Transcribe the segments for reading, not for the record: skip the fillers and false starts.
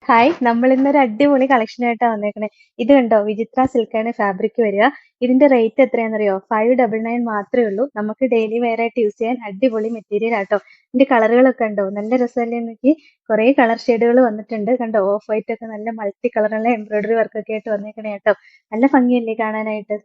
Hi, നമ്മൾ ഇന്നൊരു അടിപൊളി കളക്ഷനായിട്ടാ വന്നേക്കണേ. ഇത് കണ്ടോ, വിചിത്ര സിൽക്കാണ് ഫാബ്രിക് വരിക. ഇതിന്റെ റേറ്റ് എത്രയാണെന്നറിയോ? 599 മാത്രമേ ഉള്ളൂ. നമുക്ക് ഡെയിലി വെയർ ആയിട്ട് യൂസ് ചെയ്യാൻ അടിപൊളി മെറ്റീരിയൽ ആട്ടോ. ഇതിന്റെ കളറുകളൊക്കെ ഉണ്ടോ, നല്ല രസമല്ലേ നോക്കി. കുറെ കളർ ഷെയ്ഡുകൾ വന്നിട്ടുണ്ട്. കണ്ടോ, ഓഫ് വൈറ്റ് ഒക്കെ നല്ല മൾട്ടി കളറുള്ള എംബ്രോയിഡറി വർക്ക് ഒക്കെ ആയിട്ട് വന്നേക്കണേ കേട്ടോ. നല്ല ഭംഗിയല്ലേ കാണാനായിട്ട്.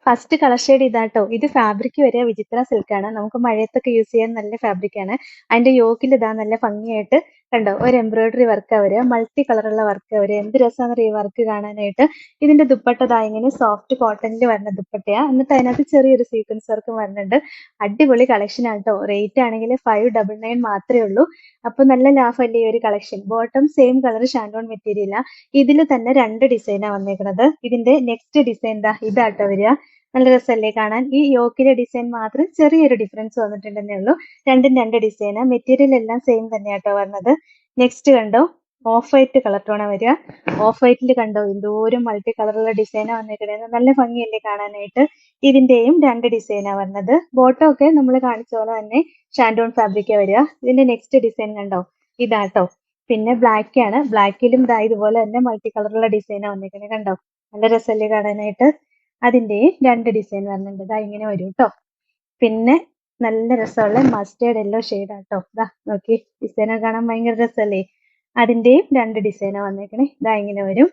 ഫസ്റ്റ് കളർ ഷെയ്ഡ് ഇതാട്ടോ. ഇത് ഫാബ്രിക് വരിക വിചിത്ര സിൽക്ക് ആണ്. നമുക്ക് മഴയത്തൊക്കെ യൂസ് ചെയ്യാൻ നല്ല ഫാബ്രിക് ആണ്. അതിന്റെ യോക്കിൽ ഇതാ നല്ല ഭംഗിയായിട്ട് കണ്ടോ, ഒരു എംബ്രോയിഡറി വർക്ക് വരിക, മൾട്ടി കളറുള്ള വർക്ക് വരിക. എന്ത് രസമാണെന്നറിയോ ഈ വർക്ക് കാണാനായിട്ട്. ഇതിന്റെ ദുപ്പട്ട ദാ ഇങ്ങനെ സോഫ്റ്റ് കോട്ടണിൽ വരുന്ന ദുപ്പട്ടയാ. എന്നിട്ട് അതിനകത്ത് ചെറിയൊരു സീക്വൻസ് വർക്കും വരുന്നുണ്ട്. അടിപൊളി കളക്ഷൻ ആട്ടോ. റേറ്റ് ആണെങ്കിൽ 599 മാത്രമേ ഉള്ളൂ. അപ്പൊ നല്ല ലാഭമല്ലേ ഈ ഒരു കളക്ഷൻ. ബോട്ടം സെയിം കളർ ഷാൻഡോൺ മെറ്റീരിയലാ. ഇതിൽ തന്നെ രണ്ട് ഡിസൈനാ വന്നേക്കുന്നത്. ഇതിന്റെ നെക്സ്റ്റ് ഡിസൈൻ ദാ ഇതാട്ടോ വരിക. നല്ല രസമല്ലേ കാണാൻ. ഈ യോക്കിലെ ഡിസൈൻ മാത്രം ചെറിയൊരു ഡിഫറൻസ് വന്നിട്ടുണ്ടെന്നേ ഉള്ളൂ. രണ്ടും രണ്ട് ഡിസൈനാ. മെറ്റീരിയൽ എല്ലാം സെയിം തന്നെയാട്ടോ വരുന്നത്. നെക്സ്റ്റ് കണ്ടോ, ഓഫ് വൈറ്റ് കളർ ടോണാ വരിക. ഓഫ് വൈറ്റിൽ കണ്ടോ എന്തോരം മൾട്ടി കളറുള്ള ഡിസൈനാ വന്നേക്കണേന്ന്. നല്ല ഭംഗിയല്ലേ കാണാനായിട്ട്. ഇതിന്റെയും രണ്ട് ഡിസൈനാ വരുന്നത്. ബോട്ടം ഒക്കെ നമ്മൾ കാണിച്ച പോലെ തന്നെ ഷാൻഡോൺ ഫാബ്രിക്കാ വരിക. ഇതിന്റെ നെക്സ്റ്റ് ഡിസൈൻ കണ്ടോ, ഇതാട്ടോ. പിന്നെ ബ്ലാക്ക് ആണ്. ബ്ലാക്കിലും ദാ ഇതുപോലെ തന്നെ മൾട്ടി കളറുള്ള ഡിസൈനാ വന്നേക്കണേ. കണ്ടോ, നല്ല രസമല്ലേ കാണാനായിട്ട്. അതിന്റെയും രണ്ട് ഡിസൈൻ വരുന്നുണ്ട്. ദാ ഇങ്ങനെ വരും കേട്ടോ. പിന്നെ നല്ല രസമുള്ള മസ്റ്റേർഡ് യെല്ലോ ഷെയ്ഡ് ആട്ടോ. ദാ നോക്കി, ഡിസൈനൊക്കെ കാണാൻ ഭയങ്കര രസമല്ലേ. അതിന്റെയും രണ്ട് ഡിസൈനാ വന്നേക്കണേ. ദാ ഇങ്ങനെ വരും.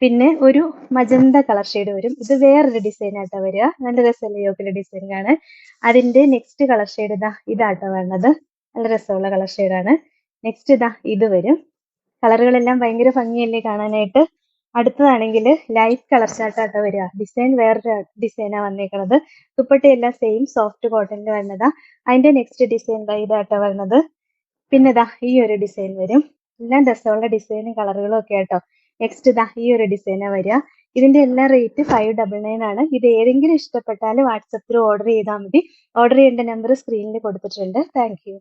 പിന്നെ ഒരു മജന്ത കളർ ഷെയ്ഡ് വരും. ഇത് വേറൊരു ഡിസൈൻ ആട്ടോ വരിക. നല്ല രസമല്ലേ യോക്കിലെ ഡിസൈൻ കാണാൻ. അതിന്റെ നെക്സ്റ്റ് കളർ ഷെയ്ഡ് ഇതാട്ടോ വരുന്നത്. നല്ല രസമുള്ള കളർ ഷെയ്ഡാണ്. നെക്സ്റ്റ് ഇത് വരും. കളറുകളെല്ലാം ഭയങ്കര ഭംഗിയല്ലേ കാണാനായിട്ട്. അടുത്തതാണെങ്കിൽ ലൈറ്റ് കളർ ചാർട്ടാട്ടോ വരിക. ഡിസൈൻ വേറൊരു ഡിസൈനാ വന്നേക്കണത്. ദുപ്പട്ടയെല്ലാം സെയിം സോഫ്റ്റ് കോട്ടണിൽ വരുന്നതാ. അതിന്റെ നെക്സ്റ്റ് ഡിസൈൻ ഇതാട്ടോ വരുന്നത്. പിന്നെ ഈ ഒരു ഡിസൈൻ വരും. എല്ലാം രസമുള്ള ഡിസൈനും കളറുകളും ഒക്കെ ആട്ടോ. നെക്സ്റ്റ് ഈ ഒരു ഡിസൈനാ വരിക. ഇതിന്റെ എല്ലാം റേറ്റ് 599 ആണ്. ഇത് ഏതെങ്കിലും ഇഷ്ടപ്പെട്ടാൽ വാട്സപ്പിൽ ഓർഡർ ചെയ്താൽ മതി. ഓർഡർ ചെയ്യേണ്ട നമ്പർ സ്ക്രീനിൽ കൊടുത്തിട്ടുണ്ട്. Thank you.